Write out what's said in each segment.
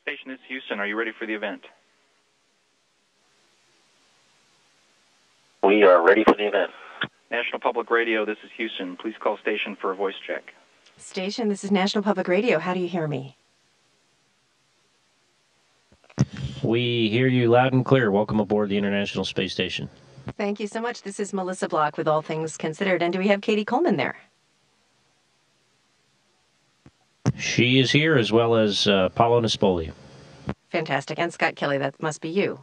Station, this is Houston. Are you ready for the event? We are ready for the event. National Public Radio, this is Houston. Please call station for a voice check. Station, this is National Public Radio. How do you hear me? We hear you loud and clear. Welcome aboard the International Space Station. Thank you so much. This is Melissa Block with All Things Considered. And do we have Cady Coleman there? She is here, as well as Paolo Nespoli. Fantastic. And Scott Kelly, that must be you.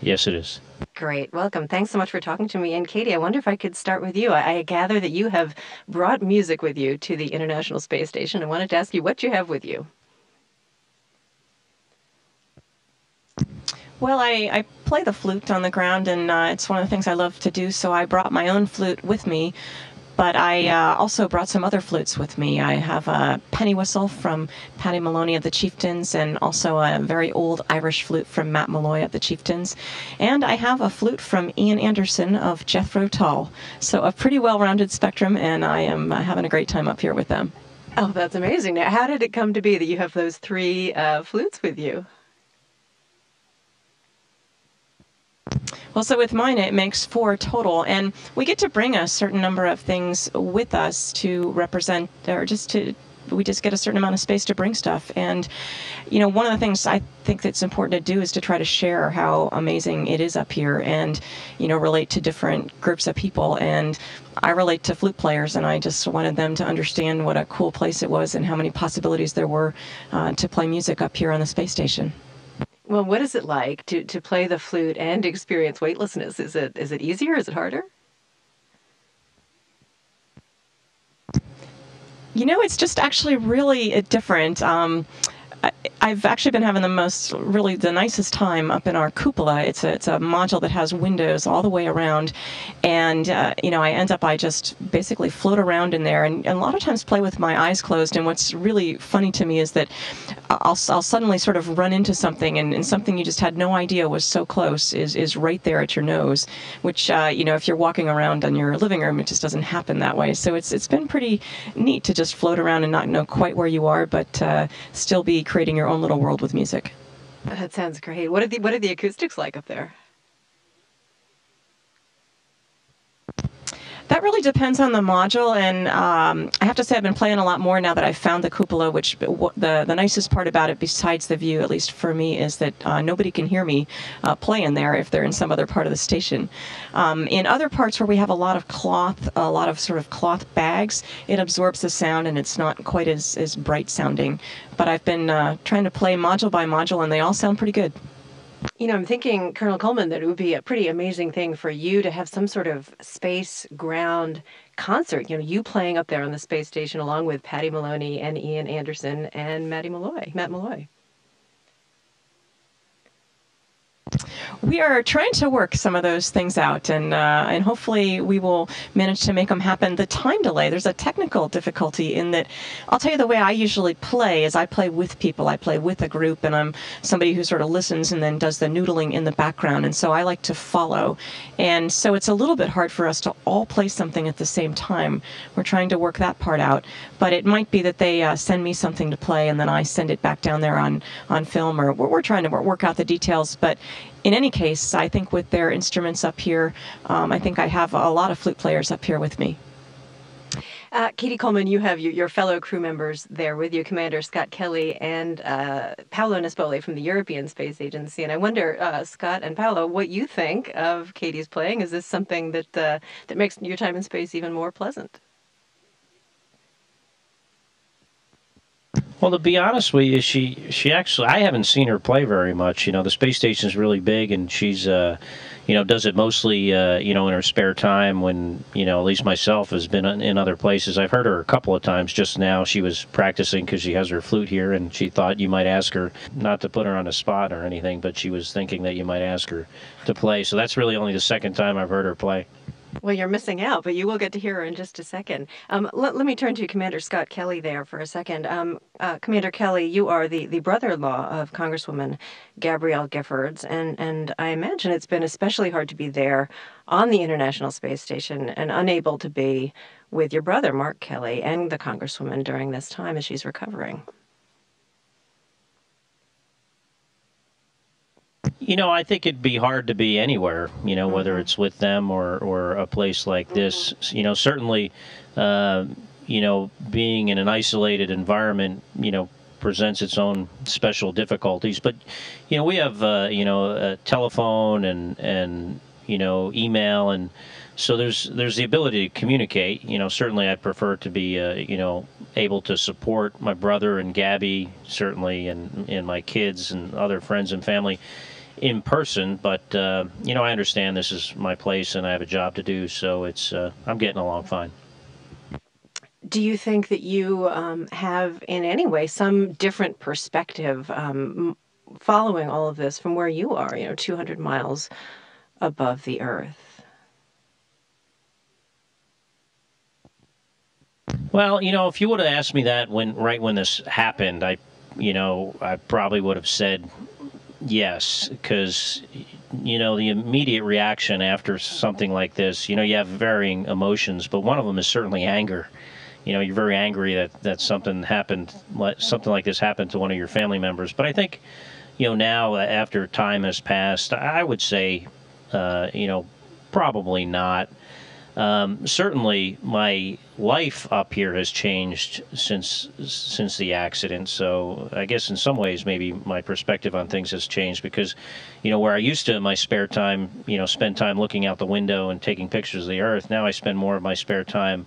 Yes, it is. Great. Welcome. Thanks so much for talking to me. And Cady, I wonder if I could start with you. I gather that you have brought music with you to the International Space Station. I wanted to ask you what you have with you. Well, I play the flute on the ground, and it's one of the things I love to do, so I brought my own flute with me, but I also brought some other flutes with me. I have a penny whistle from Paddy Maloney of the Chieftains, and also a very old Irish flute from Matt Malloy of the Chieftains, and I have a flute from Ian Anderson of Jethro Tull. So a pretty well-rounded spectrum, and I am having a great time up here with them. Oh, that's amazing. Now, how did it come to be that you have those three flutes with you? Well, so with mine, it makes 4 total, and we get to bring a certain number of things with us to represent, or we just get a certain amount of space to bring stuff. And, you know, one of the things I think that's important to do is to try to share how amazing it is up here and, you know, relate to different groups of people. And I relate to flute players, and I just wanted them to understand what a cool place it was and how many possibilities there were to play music up here on the space station. Well, what is it like to play the flute and experience weightlessness? Is it easier? Is it harder? You know, it's just actually really different. I've actually been having the nicest time up in our cupola. It's a module that has windows all the way around, and you know, I just basically float around in there, and a lot of times play with my eyes closed. And what's really funny to me is that I'll suddenly sort of run into something, and something you just had no idea was so close is right there at your nose, which you know, if you're walking around in your living room, it just doesn't happen that way. So it's been pretty neat to just float around and not know quite where you are, but still be creating your own little world with music. That sounds great. What are the acoustics like up there? That really depends on the module, and I have to say I've been playing a lot more now that I've found the cupola, which the nicest part about it, besides the view, at least for me, is that nobody can hear me play in there if they're in some other part of the station. In other parts where we have a lot of cloth, a lot of sort of cloth bags, it absorbs the sound and it's not quite as bright sounding. But I've been trying to play module by module, and they all sound pretty good. You know, I'm thinking, Colonel Coleman, that it would be a pretty amazing thing for you to have some sort of space ground concert. You know, you playing up there on the space station along with Paddy Maloney and Ian Anderson and Matt Malloy. We are trying to work some of those things out, and hopefully we will manage to make them happen. The time delay, there's a technical difficulty in that. I'll tell you, the way I usually play is I play with people. I play with a group, and I'm somebody who sort of listens and then does the noodling in the background, and so I like to follow. And so it's a little bit hard for us to all play something at the same time. We're trying to work that part out, but it might be that they send me something to play, and then I send it back down there on film, or we're trying to work out the details. But in any case, I think with their instruments up here, I think I have a lot of flute players up here with me. Cady Coleman, you have your fellow crew members there with you, Commander Scott Kelly and Paolo Nespoli from the European Space Agency. And I wonder, Scott and Paolo, what you think of Cady's playing. Is this something that makes your time in space even more pleasant? Well, to be honest with you, she actually, I haven't seen her play very much. You know, the space station's really big, and she's, you know, does it mostly, you know, in her spare time when, you know, at least myself has been in other places. I've heard her a couple of times just now. She was practicing because she has her flute here, and she thought you might ask her, not to put her on the spot or anything, but she was thinking that you might ask her to play. So that's really only the second time I've heard her play. Well, you're missing out, but you will get to hear her in just a second. Let me turn to Commander Scott Kelly there for a second. Commander Kelly, you are the brother-in-law of Congresswoman Gabrielle Giffords, and I imagine it's been especially hard to be there on the International Space Station and unable to be with your brother, Mark Kelly, and the Congresswoman during this time as she's recovering? I think it'd be hard to be anywhere, whether it's with them or a place like this. Certainly, being in an isolated environment, presents its own special difficulties. But, we have, a telephone and email, and so there's the ability to communicate. Certainly I'd prefer to be, able to support my brother and Gabby, certainly, and my kids and other friends and family in person. But, I understand this is my place and I have a job to do, so I'm getting along fine. Do you think that you have, in any way, some different perspective following all of this from where you are, 200 miles above the Earth? Well, if you would have asked me that right when this happened, I probably would have said yes, because, the immediate reaction after something like this, you have varying emotions, but one of them is certainly anger. You're very angry that something like this happened to one of your family members. But I think, now after time has passed, I would say, probably not. Certainly, my life up here has changed since the accident. So I guess in some ways, maybe my perspective on things has changed because, where I used to in my spare time, spend time looking out the window and taking pictures of the Earth. Now I spend more of my spare time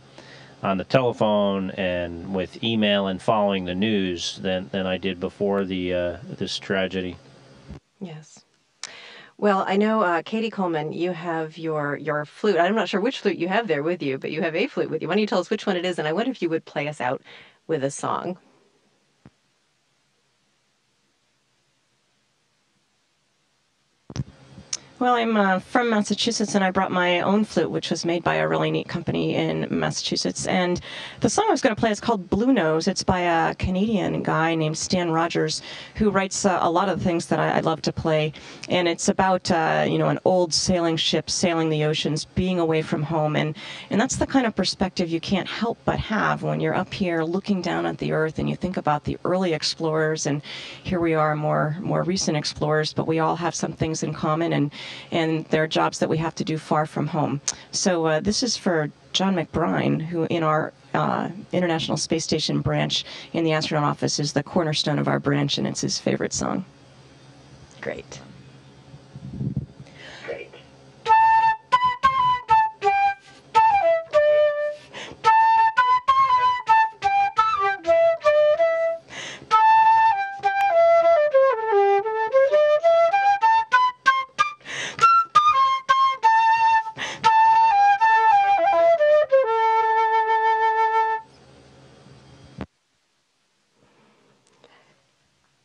on the telephone and with email and following the news than I did before this tragedy. Yes. Well, I know, Cady Coleman, you have your flute. I'm not sure which flute you have there with you, but you have a flute with you. Why don't you tell us which one it is? And I wonder if you would play us out with a song. Well, I'm from Massachusetts, and I brought my own flute, which was made by a really neat company in Massachusetts. And the song I was going to play is called Blue Nose. It's by a Canadian guy named Stan Rogers, who writes a lot of the things that I love to play. And it's about, an old sailing ship sailing the oceans, being away from home. And that's the kind of perspective you can't help but have when you're up here looking down at the Earth and you think about the early explorers. And here we are, more recent explorers, but we all have some things in common. And there are jobs that we have to do far from home. So this is for John McBride, who in our International Space Station branch in the astronaut office is the cornerstone of our branch, and it's his favorite song. Great.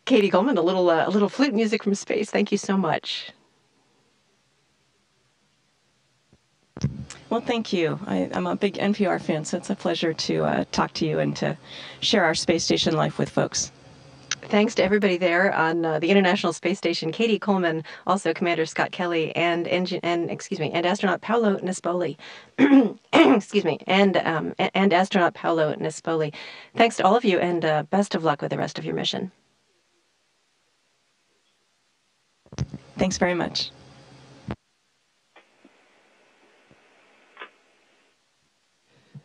Cady Coleman, a little flute music from space. Thank you so much. Well, thank you. I'm a big NPR fan, so it's a pleasure to talk to you and to share our space station life with folks. Thanks to everybody there on the International Space Station. Cady Coleman, also Commander Scott Kelly, and astronaut Paolo Nespoli. excuse me, and astronaut Paolo Nespoli. Thanks to all of you, and best of luck with the rest of your mission. Thanks very much.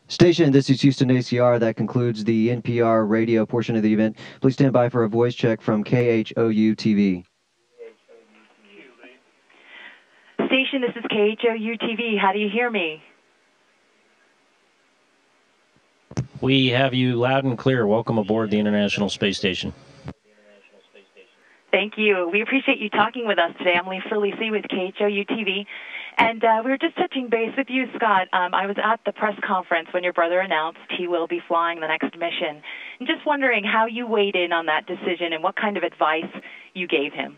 Station, this is Houston ACR. That concludes the NPR radio portion of the event. Please stand by for a voice check from KHOU-TV. Station, this is KHOU-TV. How do you hear me? We have you loud and clear. Welcome aboard the International Space Station. Thank you. We appreciate you talking with us today. I'm Lisa Lisi with KHOU-TV. And we were just touching base with you, Scott. I was at the press conference when your brother announced he will be flying the next mission. And just wondering how you weighed in on that decision and what kind of advice you gave him.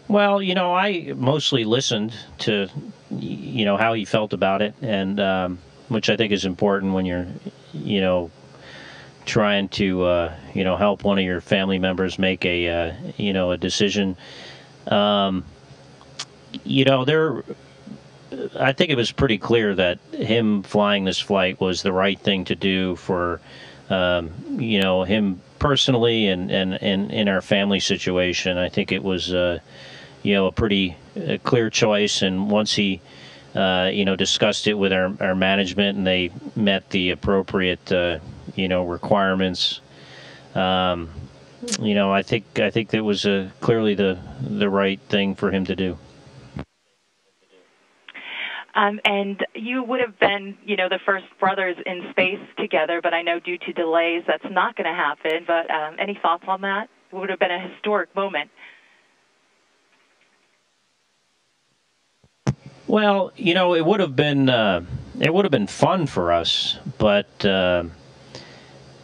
Well, I mostly listened to, how he felt about it, and which I think is important when you're, trying to, help one of your family members make a decision. There I think it was pretty clear that him flying this flight was the right thing to do for, him personally and in our family situation. I think it was, a pretty clear choice. And once he, discussed it with our management and they met the appropriate, requirements, I think that was clearly the right thing for him to do. And you would have been, the first brothers in space together, but I know due to delays that's not going to happen. But any thoughts on that? It would have been a historic moment. Well, it would have been fun for us, but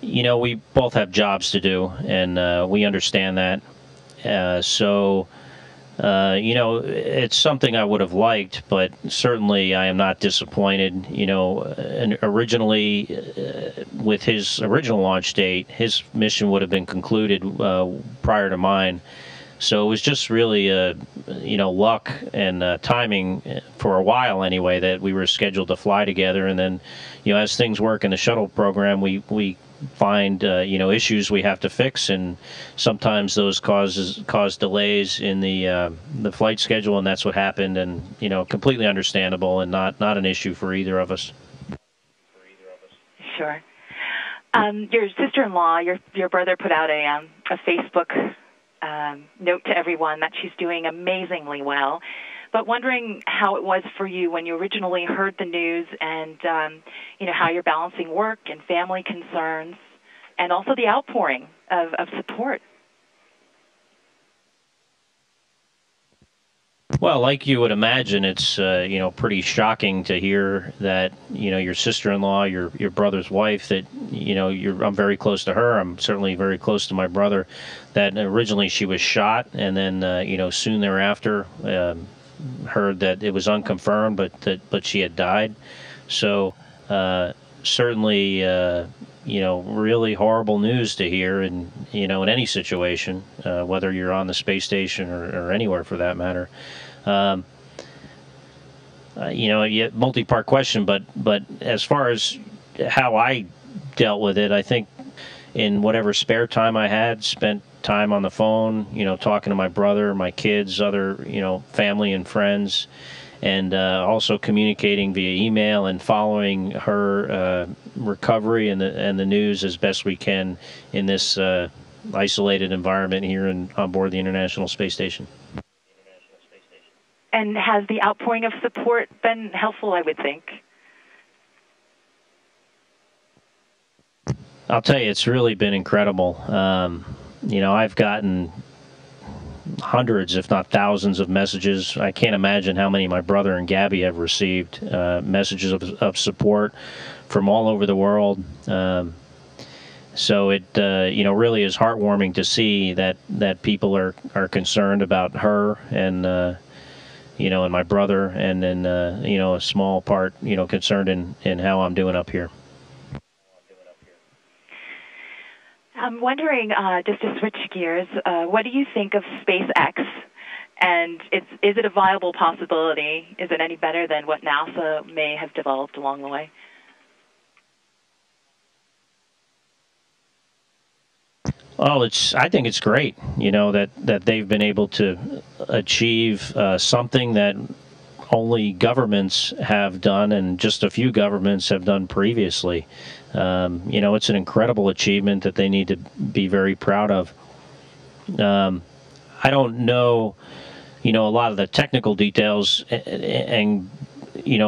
we both have jobs to do, and we understand that. So. It's something I would have liked, but certainly I am not disappointed. And originally, with his original launch date, his mission would have been concluded prior to mine. So it was just really, luck and timing for a while anyway that we were scheduled to fly together. And then, as things work in the shuttle program, we find issues we have to fix, and sometimes those cause delays in the flight schedule, and that's what happened. And completely understandable, and not an issue for either of us. Sure. Your sister-in-law, your brother, put out a Facebook note to everyone that she's doing amazingly well. But wondering how it was for you when you originally heard the news, and how you're balancing work and family concerns, and also the outpouring of support. Well, like you would imagine, it's pretty shocking to hear that your sister-in-law, your brother's wife, that I'm very close to her. I'm certainly very close to my brother. That originally she was shot, and then soon thereafter. Heard that it was unconfirmed, but she had died. So certainly, really horrible news to hear, in in any situation, whether you're on the space station or anywhere for that matter. Yet multi-part question, but as far as how I dealt with it, I think in whatever spare time I had, spent time on the phone, talking to my brother, my kids, other, family and friends, and also communicating via email and following her recovery and the news as best we can in this isolated environment here on board the International Space Station. And has the outpouring of support been helpful, I would think? I'll tell you, it's really been incredible. I've gotten hundreds, if not thousands, of messages. I can't imagine how many my brother and Gabby have received, messages of support from all over the world. So it, really is heartwarming to see that people are concerned about her and, and my brother, and then, a small part, concerned in how I'm doing up here. I'm wondering, just to switch gears, what do you think of SpaceX? And is it a viable possibility? Is it any better than what NASA may have developed along the way? Oh, I think it's great, that they've been able to achieve something that only governments have done, and just a few governments have done previously. It's an incredible achievement that they need to be very proud of. I don't know, a lot of the technical details and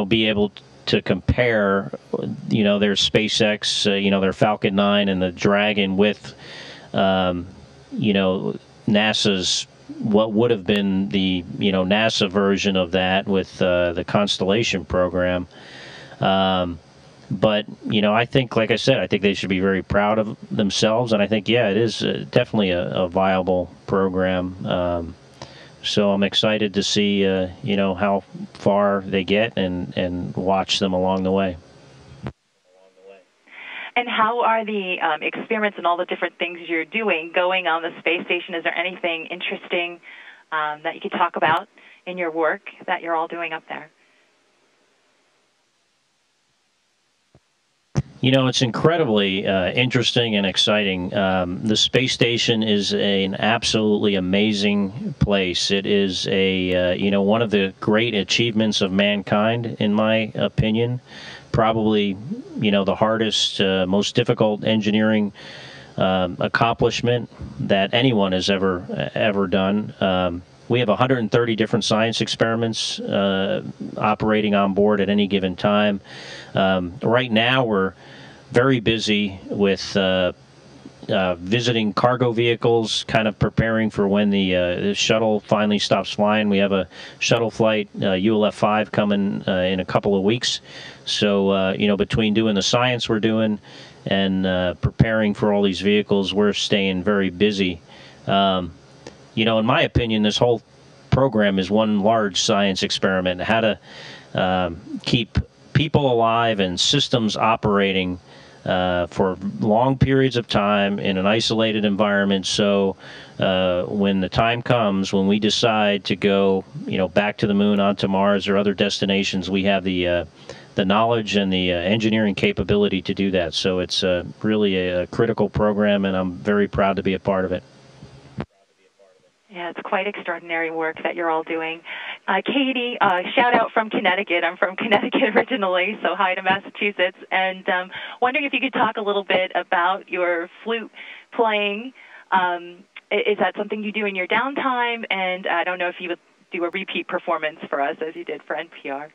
be able to compare, their SpaceX, their Falcon 9 and the Dragon with, NASA's, what would have been the, NASA version of that with the Constellation program. But, I think, like I said, I think they should be very proud of themselves. And I think, it is definitely a viable program. So I'm excited to see, how far they get and watch them along the way. And how are the experiments and all the different things you're doing going on the space station? Is there anything interesting that you could talk about in your work that you're all doing up there? You know, it's incredibly interesting and exciting. The space station is an absolutely amazing place. It is one of the great achievements of mankind, in my opinion. Probably, the hardest, most difficult engineering accomplishment that anyone has ever done. We have 130 different science experiments operating on board at any given time. Right now, we're very busy with visiting cargo vehicles, kind of preparing for when the shuttle finally stops flying. We have a shuttle flight, ULF-5, coming in a couple of weeks. So, between doing the science we're doing and preparing for all these vehicles, we're staying very busy. In my opinion, this whole program is one large science experiment, how to keep people alive and systems operating for long periods of time in an isolated environment. So when the time comes, when we decide to go, back to the moon, onto Mars, or other destinations, we have the knowledge and the engineering capability to do that. So it's really a critical program, and I'm very proud to be a part of it. Yeah, it's quite extraordinary work that you're all doing. Cady, shout out from Connecticut. I'm from Connecticut originally, so hi to Massachusetts. And wondering if you could talk a little bit about your flute playing. Is that something you do in your downtime? And I don't know if you would do a repeat performance for us as you did for NPR.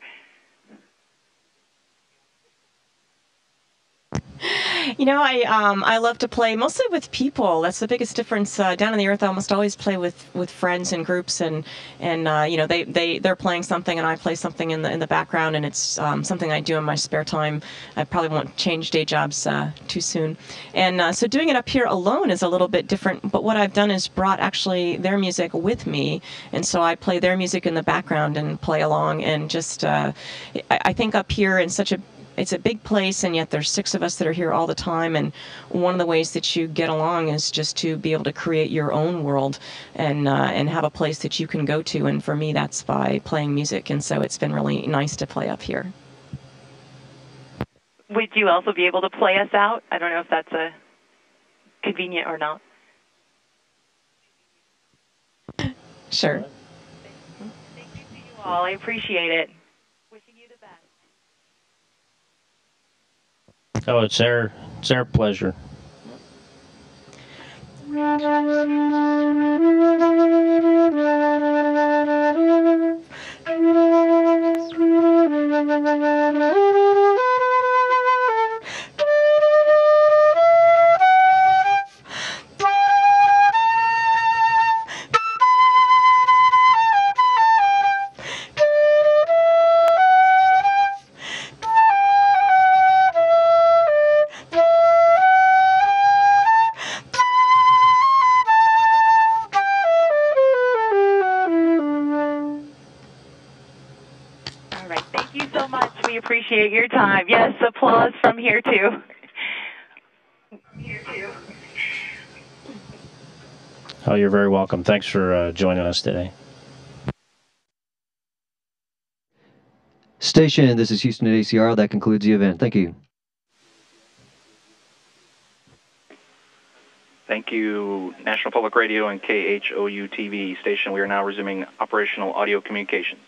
I love to play mostly with people. That's the biggest difference. Down on the Earth, I almost always play with friends and groups, and they're playing something and I play something in the background, and it's something I do in my spare time. I probably won't change day jobs too soon, and so doing it up here alone is a little bit different. But what I've done is brought actually their music with me, and so I play their music in the background and play along, and just I think up here in it's a big place, and yet there's 6 of us that are here all the time, and one of the ways that you get along is just to be able to create your own world and have a place that you can go to, and for me that's by playing music, and so it's been really nice to play up here. Would you also be able to play us out? I don't know if that's convenient or not. Sure. Thank you to you all. I appreciate it. Oh, it's our pleasure. Appreciate your time. Yes, applause from here too. Oh, you're very welcome. Thanks for joining us today. Station, this is Houston at ACR. That concludes the event. Thank you. Thank you, National Public Radio and KHOU-TV station. We are now resuming operational audio communications.